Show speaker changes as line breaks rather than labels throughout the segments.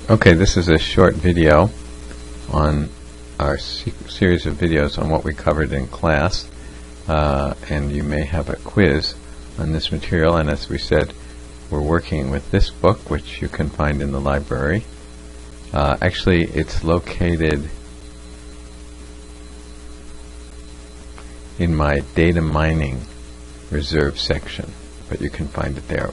Okay, this is a short video on our series of videos on what we covered in class, and you may have a quiz on this material. And as we said, we're working with this book, which you can find in the library. Actually, it's located in my data mining reserve section, but you can find it there.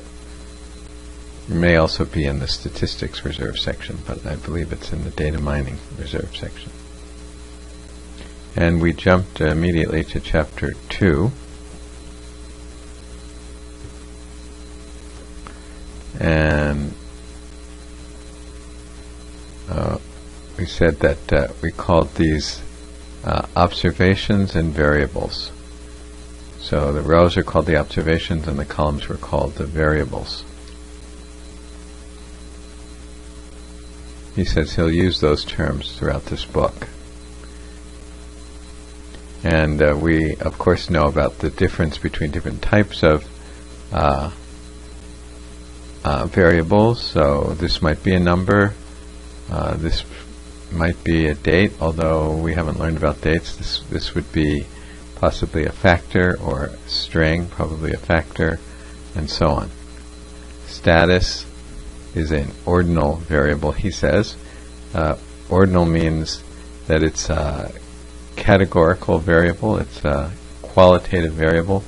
It may also be in the statistics reserve section, but I believe it's in the data mining reserve section. And we jumped immediately to chapter 2. And we said that we called these observations and variables. So the rows are called the observations and the columns were called the variables. He says he'll use those terms throughout this book. And we, of course, know about the difference between different types of variables. So this might be a number, this might be a date, although we haven't learned about dates. This would be possibly a factor or a string, probably a factor, and so on. Status is an ordinal variable, he says. Ordinal means that it's a categorical variable, it's a qualitative variable,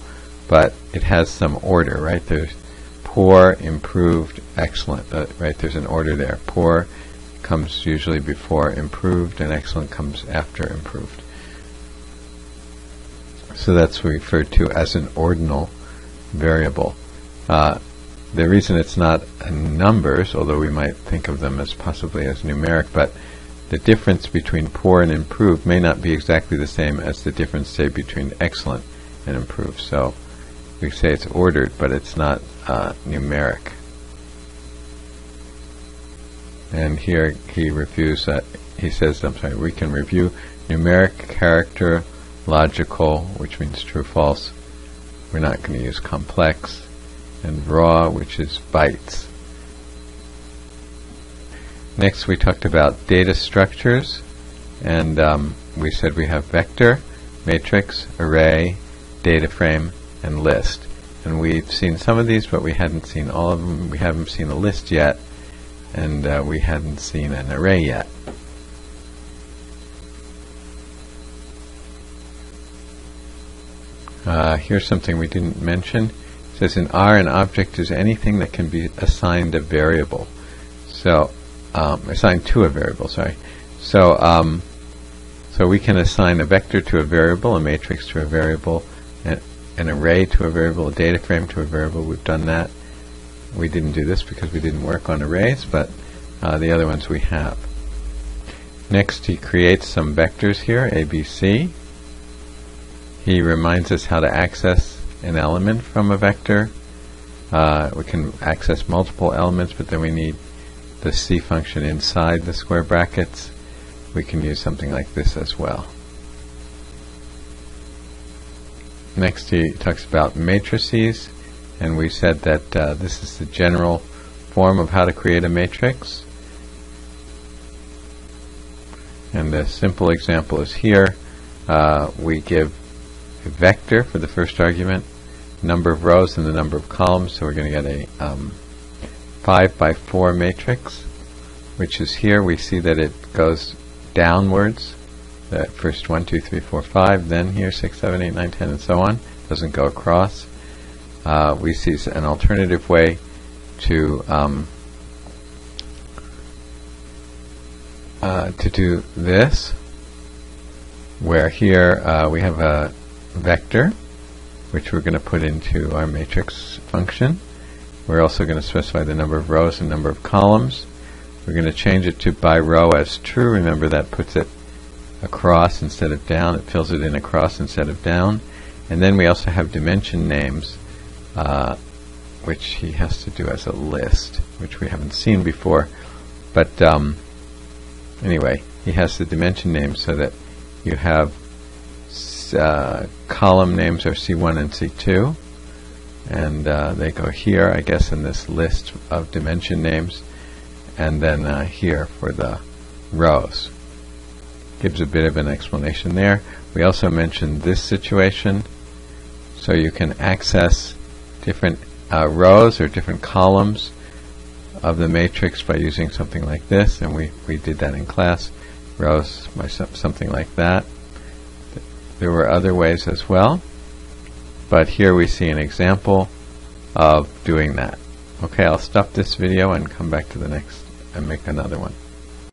but it has some order, right? There's poor, improved, excellent, right? There's an order there. Poor comes usually before improved, and excellent comes after improved. So that's referred to as an ordinal variable. The reason it's not numbers, although we might think of them as possibly as numeric, but the difference between poor and improved may not be exactly the same as the difference, say, between excellent and improved. So we say it's ordered, but it's not numeric. And here he reviews that. He says, I'm sorry, we can review numeric, character, logical, which means true, false. We're not going to use complex. And raw, which is bytes. Next we talked about data structures, and we said we have vector, matrix, array, data frame, and list. And we've seen some of these, but we hadn't seen all of them. We haven't seen a list yet, and we hadn't seen an array yet. Here's something we didn't mention. It says in R, an object is anything that can be assigned a variable. So, assigned to a variable, sorry. So, so we can assign a vector to a variable, a matrix to a variable, an array to a variable, a data frame to a variable. We've done that. We didn't do this because we didn't work on arrays, but the other ones we have. Next, he creates some vectors here, A, B, C. He reminds us how to access an element from a vector. We can access multiple elements, but then we need the C function inside the square brackets. We can use something like this as well. Next he talks about matrices, and we said that this is the general form of how to create a matrix. And the simple example is here. We give a vector for the first argument, number of rows and the number of columns, so we're going to get a 5 by 4 matrix, which is here. We see that it goes downwards, first 1, 2, 3, 4, 5, then here 6, 7, 8, 9, 10, and so on. Doesn't go across. We see an alternative way to do this, where here we have a vector which we're going to put into our matrix function. We're also going to specify the number of rows and number of columns. We're going to change it to by row as true. Remember, that puts it across instead of down. It fills it in across instead of down. And then we also have dimension names, which he has to do as a list, which we haven't seen before. But anyway, he has the dimension names so that you have column names are C1 and C2, and they go here, I guess, in this list of dimension names. and then here for the rows. Gives a bit of an explanation there. We also mentioned this situation, so you can access different rows or different columns of the matrix by using something like this, and we did that in class. Rows by something like that. There were other ways as well, but here we see an example of doing that. Okay, I'll stop this video and come back to the next and make another one.